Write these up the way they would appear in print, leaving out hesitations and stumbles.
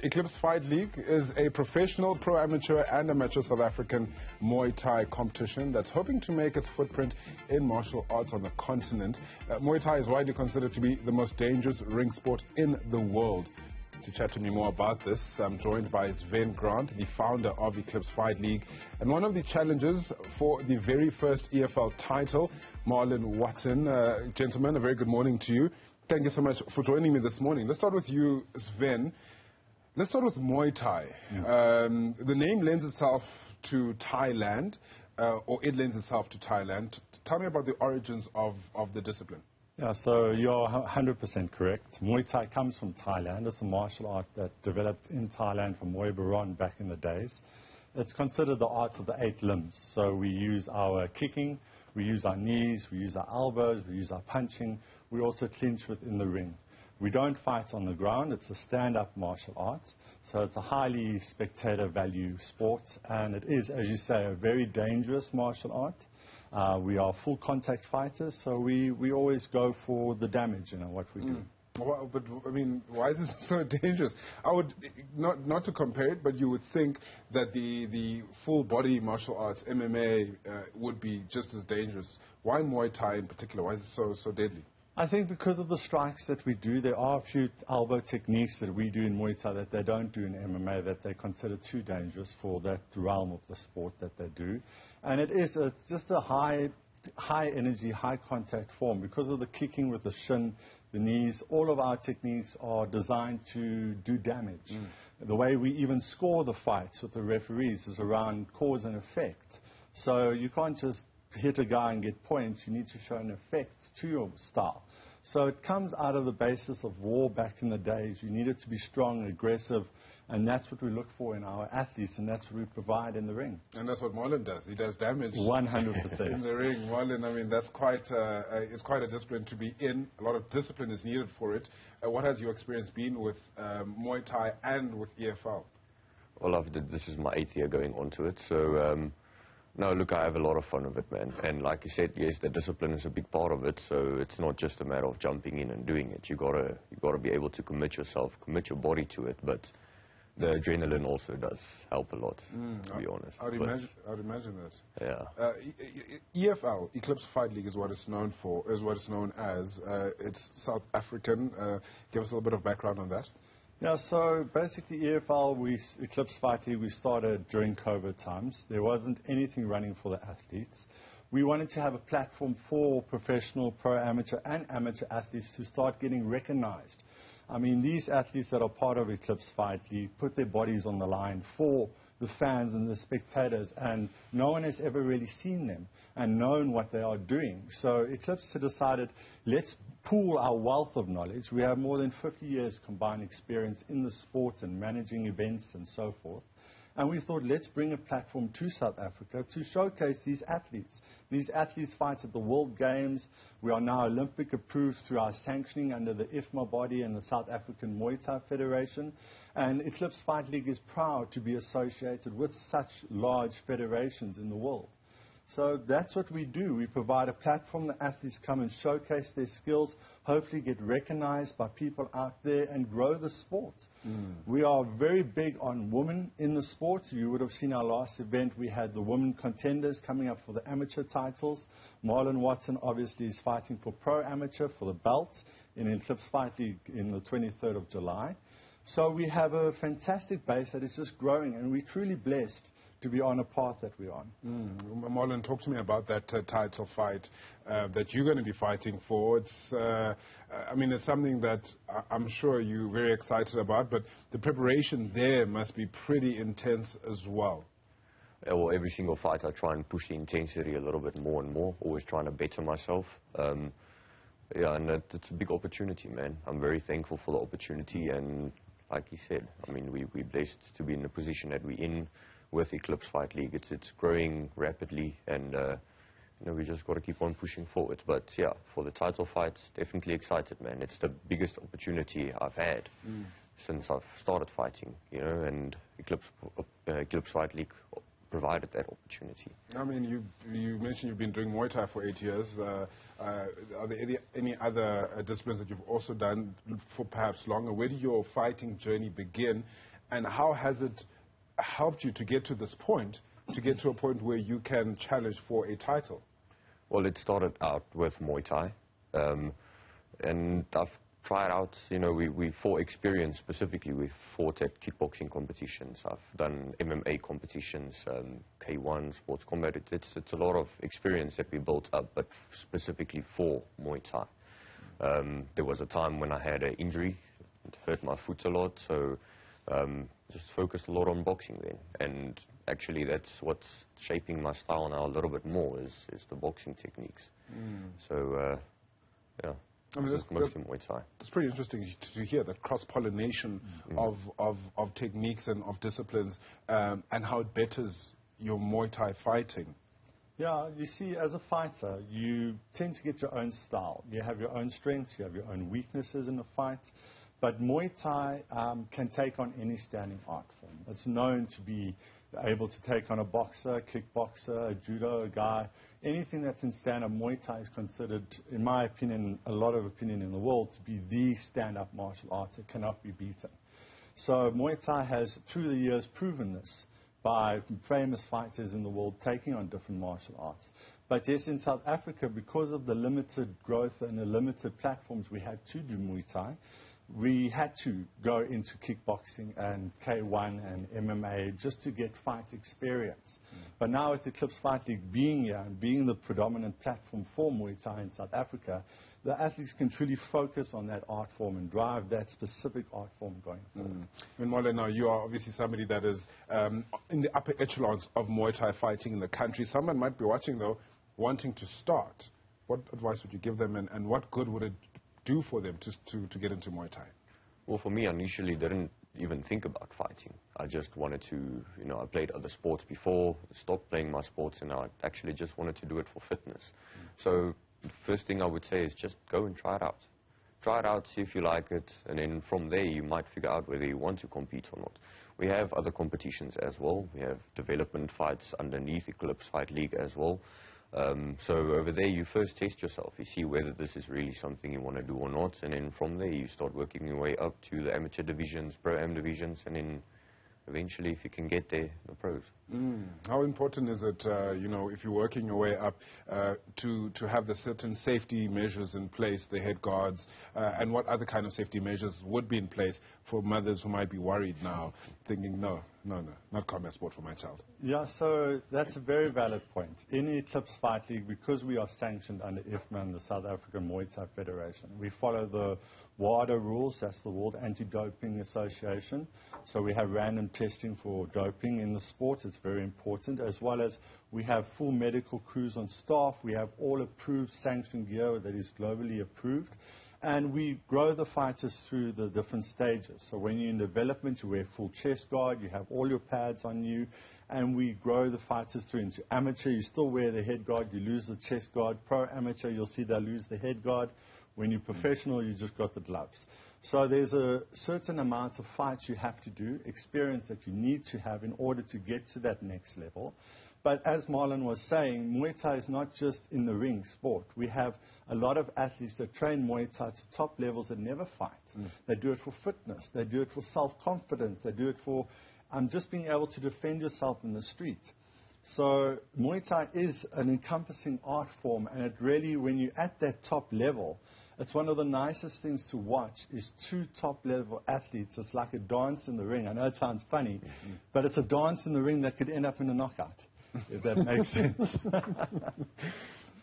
Eclipse Fight League is a professional, pro-amateur and amateur South African Muay Thai competition that's hoping to make its footprint in martial arts on the continent. Muay Thai is widely considered to be the most dangerous ring sport in the world. To chat to me more about this, I'm joined by Sven Grant, the founder of Eclipse Fight League, and one of the challengers for the very first EFL title, Marlinn Watton. Gentlemen, a very good morning to you. Thank you so much for joining me this morning. Let's start with you, Sven. Let's start with Muay Thai. The name lends itself to Thailand, or it lends itself to Thailand. Tell me about the origins of the discipline. Yeah, so you're 100% correct. Muay Thai comes from Thailand. It's a martial art that developed in Thailand from Muay Baron back in the days. It's considered the art of the 8 limbs. So we use our kicking, we use our knees, we use our elbows, we use our punching. We also clinch within the ring. We don't fight on the ground. It's a stand-up martial art. So it's a highly spectator value sport. And it is, as you say, a very dangerous martial art. We are full contact fighters, so we always go for the damage, what we do. Well, but, I mean, why is it so dangerous? I would, not to compare it, but you would think that the full-body martial arts, MMA, would be just as dangerous. Why Muay Thai in particular? Why is it so deadly? I think because of the strikes that we do. There are a few elbow techniques that we do in Muay Thai that they don't do in MMA, that they consider too dangerous for that realm of the sport that they do. And it is just a high energy, high contact form. Because of the kicking with the shin, the knees, all of our techniques are designed to do damage. The way we even score the fights with the referees is around cause and effect. So you can't just hit a guy and get points. You need to show an effect to your style. So it comes out of the basis of war back in the days. You needed to be strong, aggressive, and that's what we look for in our athletes, and that's what we provide in the ring. And that's what Marlinn does. He does damage 100% in the ring. Marlinn, I mean, that's it's quite a discipline to be in. A lot of discipline is needed for it. What has your experience been with Muay Thai and with EFL? Well, this is my 8th year going on to it, so no, look, I have a lot of fun with it, man. And like you said, yes, the discipline is a big part of it. So it's not just a matter of jumping in and doing it. You gotta be able to commit yourself, commit your body to it. But the adrenaline also does help a lot, to be honest. I would imagine that. Yeah. EFL, Eclipse Fight League, is what it's known for. Is what it's known as. It's South African. Give us a little bit of background on that. Yeah, so basically EFL, Eclipse Fight League, we started during COVID times. There wasn't anything running for the athletes. We wanted to have a platform for professional, pro-amateur and amateur athletes to start getting recognized. I mean, these athletes that are part of Eclipse Fight League put their bodies on the line for the fans and the spectators, and no one has ever really seen them and known what they are doing. So Eclipse decided, let's pool our wealth of knowledge. We have more than 50 years combined experience in the sport and managing events and so forth. And we thought, let's bring a platform to South Africa to showcase these athletes. These athletes fight at the World Games. We are now Olympic approved through our sanctioning under the IFMA body and the South African Muay Thai Federation. And Eclipse Fight League is proud to be associated with such large federations in the world. So that's what we do. We provide a platform that athletes come and showcase their skills, hopefully get recognized by people out there and grow the sport. We are very big on women in the sport. You would have seen our last event. We had the women contenders coming up for the amateur titles. Marlinn Watton obviously is fighting for pro-amateur for the belt in Eclipse Fight League in the 23rd of July. So we have a fantastic base that is just growing, and we're truly blessed to be on a path that we're on. Marlinn, talk to me about that title fight that you're going to be fighting for. It's, I mean, it's something that I'm sure you're very excited about, but the preparation there must be pretty intense as well. Yeah, well, every single fight I try and push the intensity a little bit more and more, always trying to better myself. Yeah, and it's a big opportunity, man. I'm very thankful for the opportunity, and like you said, I mean, we're blessed to be in the position that we're in with Eclipse Fight League. It's growing rapidly, and we just got to keep on pushing forward. But yeah, for the title fights, definitely excited, man. It's the biggest opportunity I've had since I've started fighting, and Eclipse Fight League provided that opportunity. I mean, you mentioned you've been doing Muay Thai for 8 years. Are there any other disciplines that you've also done for perhaps longer? Where did your fighting journey begin? and how has it helped you to get to this point, to get to a point where you can challenge for a title? Well, it started out with Muay Thai, and I've tried out, you know, we for experience specifically, we fought at kickboxing competitions. I've done MMA competitions, K1, sports combat. It's a lot of experience that we built up, but specifically for Muay Thai. There was a time when I had an injury, it hurt my foot a lot, so just focused a lot on boxing then. And actually that's what's shaping my style now a little bit more is the boxing techniques. So, yeah. I mean, that's mostly Muay Thai. It's pretty interesting to hear the cross-pollination of techniques and of disciplines and how it betters your Muay Thai fighting. Yeah, you see, as a fighter, you tend to get your own style. You have your own strengths, you have your own weaknesses in the fight. But Muay Thai can take on any standing art form. It's known to be able to take on a boxer, kickboxer, a judo guy. Anything that's in stand-up, Muay Thai is considered, in my opinion, a lot of opinion in the world, to be the stand-up martial art. It cannot be beaten. So Muay Thai has, through the years, proven this by famous fighters in the world taking on different martial arts. But yes, in South Africa, because of the limited growth and the limited platforms we had to do Muay Thai, we had to go into kickboxing and K1 and MMA just to get fight experience. But now with Eclipse Fight League being here and being the predominant platform for Muay Thai in South Africa, the athletes can truly focus on that art form and drive that specific art form going forward. Marlinn, now you are obviously somebody that is in the upper echelons of Muay Thai fighting in the country. Someone might be watching, though, wanting to start. What advice would you give them, and what good would it do for them to get into Muay Thai? Well, for me, I initially didn't even think about fighting. I just wanted to, you know, I played other sports before, stopped playing my sports, and I actually just wanted to do it for fitness. So the first thing I would say is just go and try it out. Try it out, see if you like it, and then from there you might figure out whether you want to compete or not. We have other competitions as well. We have development fights underneath Eclipse Fight League as well. So over there you first test yourself. You see whether this is really something you want to do or not, and then from there you start working your way up to the amateur divisions, pro-am divisions, and then eventually, if you can get there, the pros. How important is it, you know, if you're working your way up, to have the certain safety measures in place, the head guards, and what other kind of safety measures would be in place for mothers who might be worried now, thinking, no, not combat sport for my child? Yeah, so that's a very valid point. In the Eclipse Fight League, because we are sanctioned under IFMA, the South African Muay Thai Federation, we follow the WADA rules, that's the World Anti-Doping Association. So we have random testing for doping in the sport. It's very important, as well as we have full medical crews on staff. We have all approved sanctioned gear that is globally approved. And we grow the fighters through the different stages. So when you're in development, you wear full chest guard, you have all your pads on you, and we grow the fighters through into amateur. You still wear the head guard, you lose the chest guard. Pro amateur, you'll see they lose the head guard. When you're professional, you just got the gloves. So there's a certain amount of fights you have to do, experience that you need to have in order to get to that next level. But as Marlinn was saying, Muay Thai is not just in the ring sport. We have a lot of athletes that train Muay Thai to top levels that never fight. They do it for fitness. They do it for self-confidence. They do it for just being able to defend yourself in the street. So Muay Thai is an encompassing art form, and it really, when you're at that top level, it's one of the nicest things to watch is two top-level athletes. It's like a dance in the ring. I know it sounds funny, but it's a dance in the ring that could end up in a knockout, if that makes sense.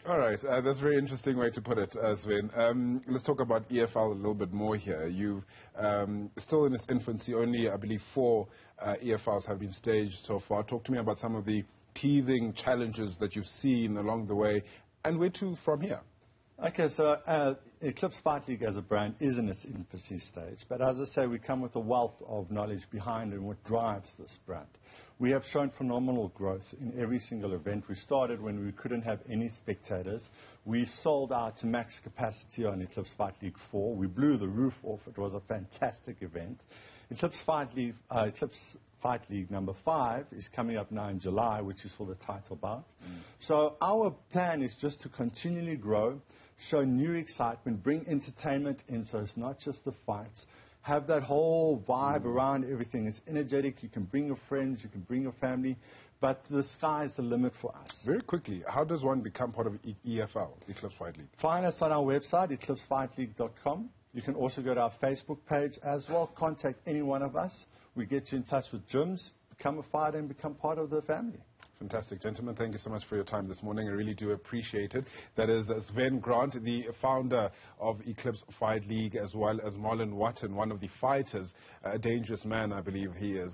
All right, that's a very interesting way to put it, Sven. Let's talk about EFL a little bit more here. You've still in its infancy, only, I believe, 4 EFLs have been staged so far. Talk to me about some of the teething challenges that you've seen along the way, and where to from here. Okay, so Eclipse Fight League as a brand is in its infancy stage. But as I say, we come with a wealth of knowledge behind and what drives this brand. We have shown phenomenal growth in every single event. We started when we couldn't have any spectators. We sold out to max capacity on Eclipse Fight League 4. We blew the roof off. It was a fantastic event. Eclipse Fight League number 5 is coming up now in July, which is for the title bout. So our plan is just to continually grow, show new excitement, bring entertainment in, so it's not just the fights, have that whole vibe around everything. It's energetic. You can bring your friends, you can bring your family, but the sky's the limit for us. Very quickly, how does one become part of EFL, Eclipse Fight League? Find us on our website, eclipsefightleague.com. You can also go to our Facebook page as well. Contact any one of us. We get you in touch with gyms, become a fighter, and become part of the family. Fantastic. Gentlemen, thank you so much for your time this morning. I really do appreciate it. That is Sven Grant, the founder of Eclipse Fight League, as well as Marlinn Watton, one of the fighters, a dangerous man, I believe he is.